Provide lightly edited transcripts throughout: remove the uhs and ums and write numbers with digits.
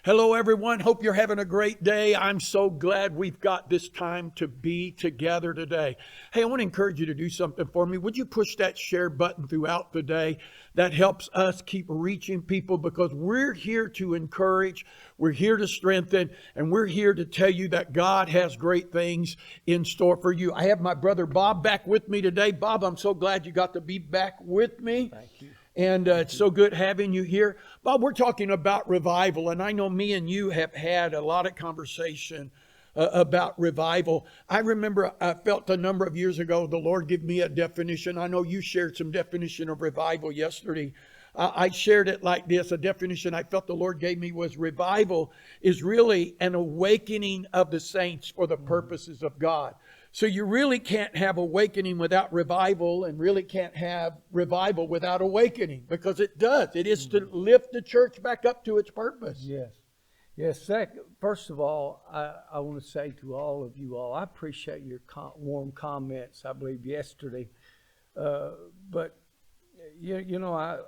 Hello, everyone. Hope you're having a great day. I'm so glad we've got this time to be together today. Hey, I want to encourage you to do something for me. Would you push that share button throughout the day? That helps us keep reaching people because we're here to encourage, we're here to strengthen, and we're here to tell you that God has great things in store for you. I have my brother Bob back with me today. Bob, I'm so glad you got to be back with me. Thank you. And it's so good having you here. Bob, we're talking about revival, and I know me and you have had a lot of conversation about revival. I remember I felt a number of years ago, the Lord give me a definition. I know you shared some definition of revival yesterday. I shared it like this. A definition I felt the Lord gave me was revival is really an awakening of the saints for the purposes of God. So you really can't have awakening without revival, and really can't have revival without awakening, because it does. It is to lift the church back up to its purpose. Yes. Yes, Zack, first of all, I want to say to all of you all, I appreciate your warm comments, I believe, yesterday. But,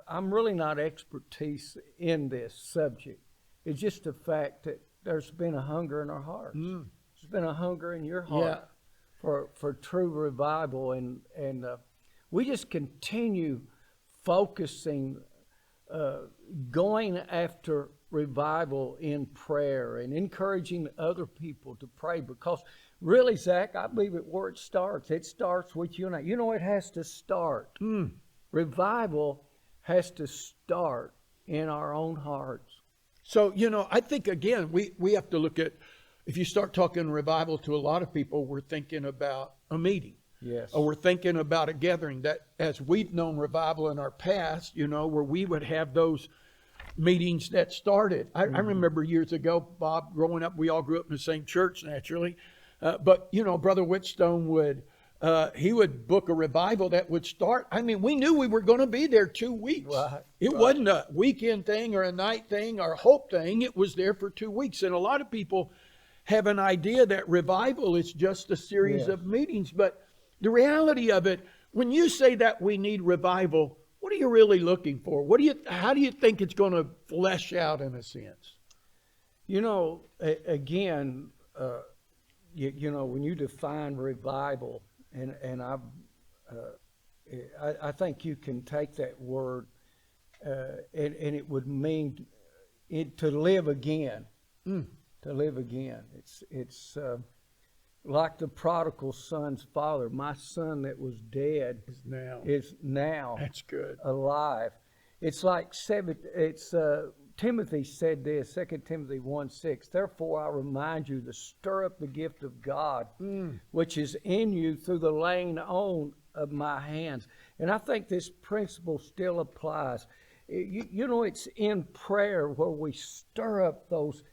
I'm really not expertise in this subject. It's just the fact that there's been a hunger in our hearts. There's been a hunger in your heart. Yeah. For true revival, and we just continue focusing, going after revival in prayer and encouraging other people to pray, because really, Zack, I believe where it starts with you and I. You know, it has to start. Revival has to start in our own hearts. So, I think, again, we have to look at, if you start talking revival to a lot of people, we're thinking about a meeting. Yes. Or we're thinking about a gathering. That, as we've known revival in our past, where we would have those meetings that started. I remember years ago, Bob, growing up, we all grew up in the same church, naturally. But Brother Whitstone would book a revival that would start. I mean, we knew we were going to be there 2 weeks. Right. It wasn't a weekend thing or a night thing or a hope thing. It was there for 2 weeks. And a lot of people have an idea that revival is just a series of meetings. But the reality of it, when you say that we need revival, what are you really looking for? How do you think it's going to flesh out in a sense? Again, when you define revival, and I think you can take that word, and it would mean to live again. To live again. It's like the prodigal son's father. My son that was dead is now That's good. alive. It's like Timothy said this, 2 Timothy 1:6. Therefore I remind you to stir up the gift of God, which is in you through the laying on of my hands. And I think this principle still applies. It's in prayer where we stir up those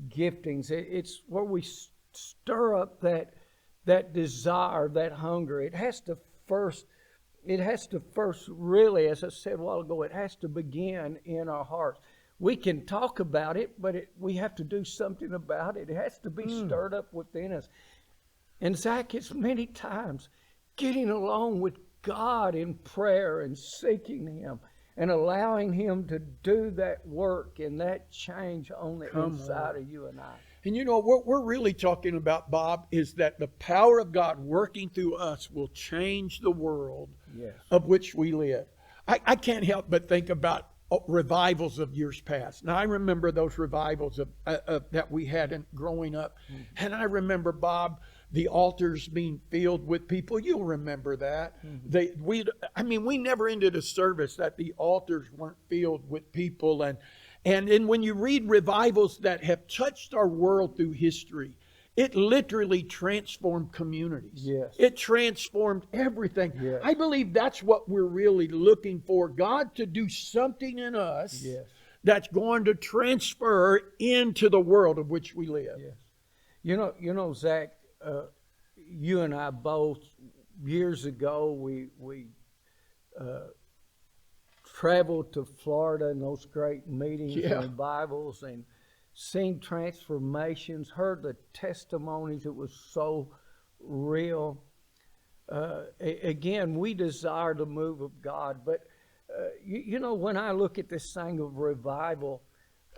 giftings. It's where we stir up that desire, that hunger. It has to first really, as I said a while ago, it has to begin in our hearts. We can talk about it, but we have to do something about it. It has to be stirred up within us. And Zack, it's many times getting along with God in prayer and seeking Him and allowing Him to do that work and that change on the inside of you and I. And what we're really talking about, Bob, is that the power of God working through us will change the world of which we live. I can't help but think about revivals of years past. Now, I remember those revivals that we had growing up. And I remember, Bob, the altars being filled with people. You'll remember that. We never ended a service that the altars weren't filled with people. And then when you read revivals that have touched our world through history, it literally transformed communities. Yes. It transformed everything. Yes. I believe that's what we're really looking for. God to do something in us that's going to transfer into the world of which we live. Yes. Zack, you and I both, years ago, we traveled to Florida in those great meetings and revivals, and seen transformations, heard the testimonies. It was so real. Again, we desire the move of God, but when I look at this thing of revival,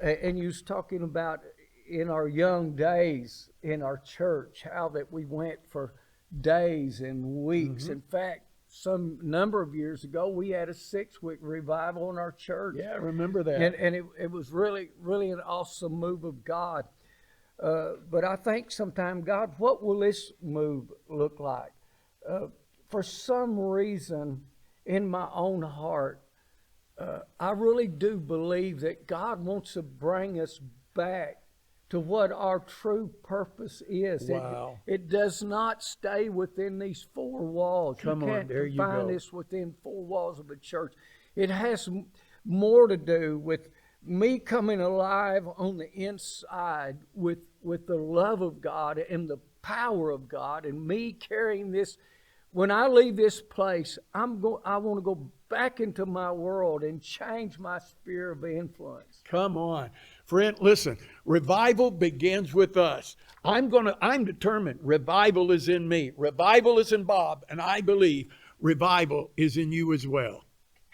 And you was talking about in our young days in our church, how that we went for days and weeks. In fact, some number of years ago, we had a 6-week revival in our church. Yeah, I remember that. And it was really, really an awesome move of God. But I think sometimes, God, what will this move look like? For some reason, in my own heart, I really do believe that God wants to bring us back to what our true purpose is. Wow. It does not stay within these 4 walls. Come on, there you find go. this within 4 walls of a church. It has more to do with me coming alive on the inside with the love of God and the power of God, and me carrying this. When I leave this place, I want to go back into my world and change my sphere of influence. Come on. Friend, listen, revival begins with us. I'm determined revival is in me. Revival is in Bob, and I believe revival is in you as well.